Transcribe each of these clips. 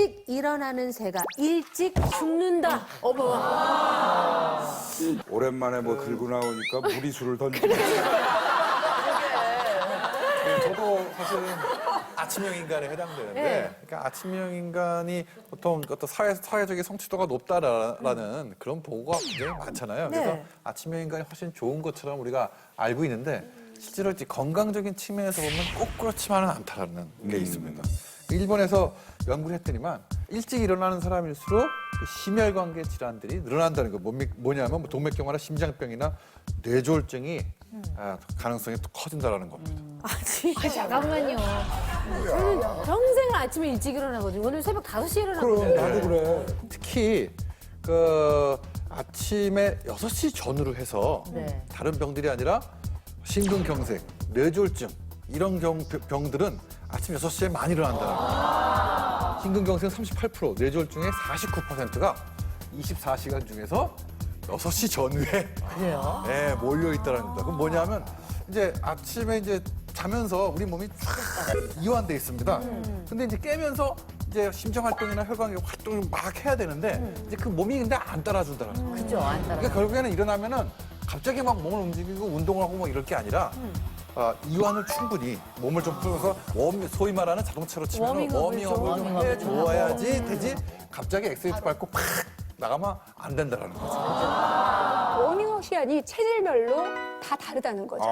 일찍 일어나는 새가 일찍 죽는다. 오랜만에 뭐 들고 나오니까 무리수를 던지고. 저도 사실은 아침형 인간에 해당되는데, 그러니까 아침형 인간이 보통 어떤 사회적인 성취도가 높다라는 그런 보고가 굉장히 많잖아요. 그래서 아침형 인간이 훨씬 좋은 것처럼 우리가 알고 있는데, 실제로 이제 건강적인 측면에서 보면 꼭 그렇지만은 않다라는 게 있습니다. 일본에서 연구를 했더니만 일찍 일어나는 사람일수록 심혈관계 질환들이 늘어난다는 거. 뭐냐면 뭐 동맥경화나 심장병이나 뇌졸중이 가능성이 또 커진다라는 겁니다. 잠깐만요. 저는 평생 아침에 일찍 일어나거든요. 오늘 새벽 5시에 일어나거든요. 나도 그래. 특히 그 아침에 6시 전후로 해서 다른 병들이 아니라 심근경색, 뇌졸중 이런 병들은 아침 6시에 많이 일어난다는 거예요. 심근경색 38%, 뇌졸중의 49%가 24시간 중에서 6시 전후에 그래요? 네, 몰려 있다는 겁니다. 그럼 뭐냐면 이제 아침에 이제 자면서 우리 몸이 쫙 이완돼 있습니다. 근데 이제 깨면서 이제 심장 활동이나 혈관 활동을 막 해야 되는데 이제 그 몸이 근데 안 따라준다는 거예요. 그죠, 안 따라. 그러니까 결국에는 일어나면은 갑자기 막 몸을 움직이고 운동을 하고 뭐 이럴 게 아니라 이완을 충분히 몸을 좀 풀어서 소위 말하는 자동차로 치면 워밍업을 좀 해줘야지 되지 갑자기 엑셀레이터 밟고 팍 나가면 안 된다는 거죠. 워밍업 시간이 체질별로 다 다르다는 거죠.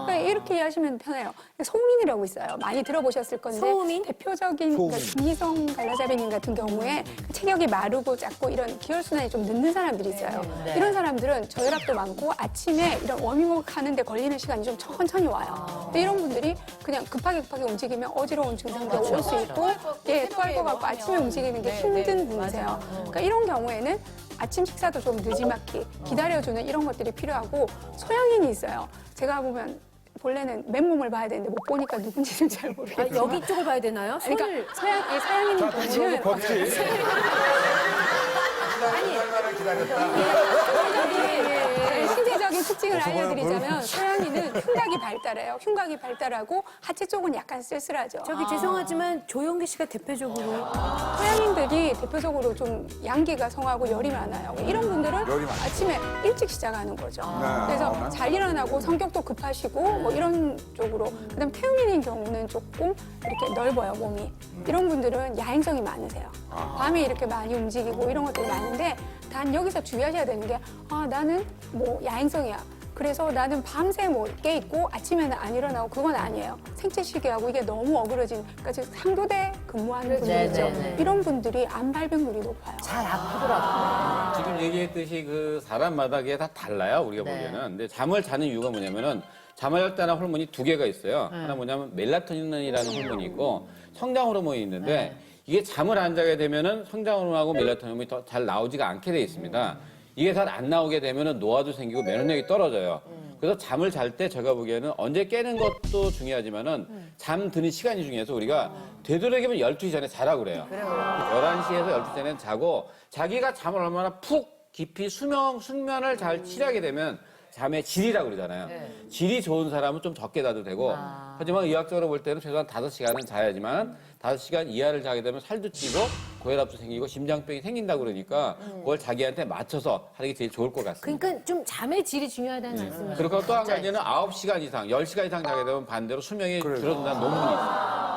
그러니까 이렇게 이해하시면 편해요. 소민이라고 있어요. 많이 들어보셨을 건데 소민? 대표적인 그러니까 중이성 갈라자리닌 같은 경우에 체격이 마르고 작고 이런 기혈순환이 좀 늦는 사람들이 있어요. 이런 사람들은 저혈압도 많고 아침에 이런 워밍업 하는데 걸리는 시간이 좀 천천히 와요. 근데 이런 분들이 그냥 급하게 움직이면 어지러운 증상도 올 수 있고 토할 것 같고 아침에 움직이는 게 힘든 분이세요. 그러니까 이런 경우에는 아침 식사도 좀 늦지막히 기다려주는 이런 것들이 필요하고 소양인이 있어요. 제가 보면 본래는 맨몸을 봐야 되는데 못 보니까 누군지는 잘 모르겠어요. 여기 쪽을 봐야 되나요? 손을. 그러니까 서양인이 보면은 신체적인 특징을 알려드리자면 서양인은 흉곽이 발달해요. 흉곽이 발달하고 하체 쪽은 약간 쓸쓸하죠. 저기 죄송하지만 조용기 씨가 대표적으로. 서양인들이 대표적으로 좀 양기가 성하고 열이 많아요. 이런 분들은 아침에 일찍 시작하는 거죠. 그래서 잘 일어나고 성격도 급하시고 뭐 이런 쪽으로. 그다음 태음인인 경우는 조금 이렇게 넓어요, 몸이. 이런 분들은 야행성이 많으세요. 밤에 이렇게 많이 움직이고 이런 것들이 많은데 단 여기서 주의하셔야 되는 게 나는 뭐 야행성이야. 그래서 나는 밤새 뭐 깨 있고 아침에는 안 일어나고 그건 아니에요. 생체 시계하고 이게 너무 어그러진 그러니까 지금 상도대 근무하는 분들 있죠. 이런 분들이 암 발병률이 높아요. 잘 아프더라고요. 지금 얘기했듯이 그 사람마다 그게 다 달라요, 우리가 보기에는. 근데 잠을 자는 이유가 뭐냐면은 잠을 잘 때는 호르몬이 2개가 있어요. 하나 뭐냐면 멜라토닌이라는 호르몬이 있고 성장 호르몬이 있는데 이게 잠을 안 자게 되면은 성장 호르몬하고 멜라토닌이 더 잘 나오지가 않게 돼 있습니다. 이게 잘 안 나오게 되면은 노화도 생기고 면역력이 떨어져요. 그래서 잠을 잘 때 제가 보기에는 언제 깨는 것도 중요하지만은 잠드는 시간이 중요해서 우리가 되도록이면 12시 전에 자라고 그래요. 11시에서 12시 전에 자고 자기가 잠을 얼마나 푹 깊이 숙면을 잘 취하게 되면 잠의 질이라고 그러잖아요. 질이 좋은 사람은 좀 적게 자도 되고 하지만 의학적으로 볼 때는 최소한 5시간은 자야지만 5시간 이하를 자게 되면 살도 찌고 고혈압도 생기고 심장병이 생긴다고 그러니까 그걸 자기한테 맞춰서 하는 게 제일 좋을 것 같습니다. 그러니까 좀 잠의 질이 중요하다는 말씀이시죠. 그리고 또 한 가지는 9시간 이상, 10시간 이상 자게 되면 반대로 수명이 줄어든다는 논문이 있어요.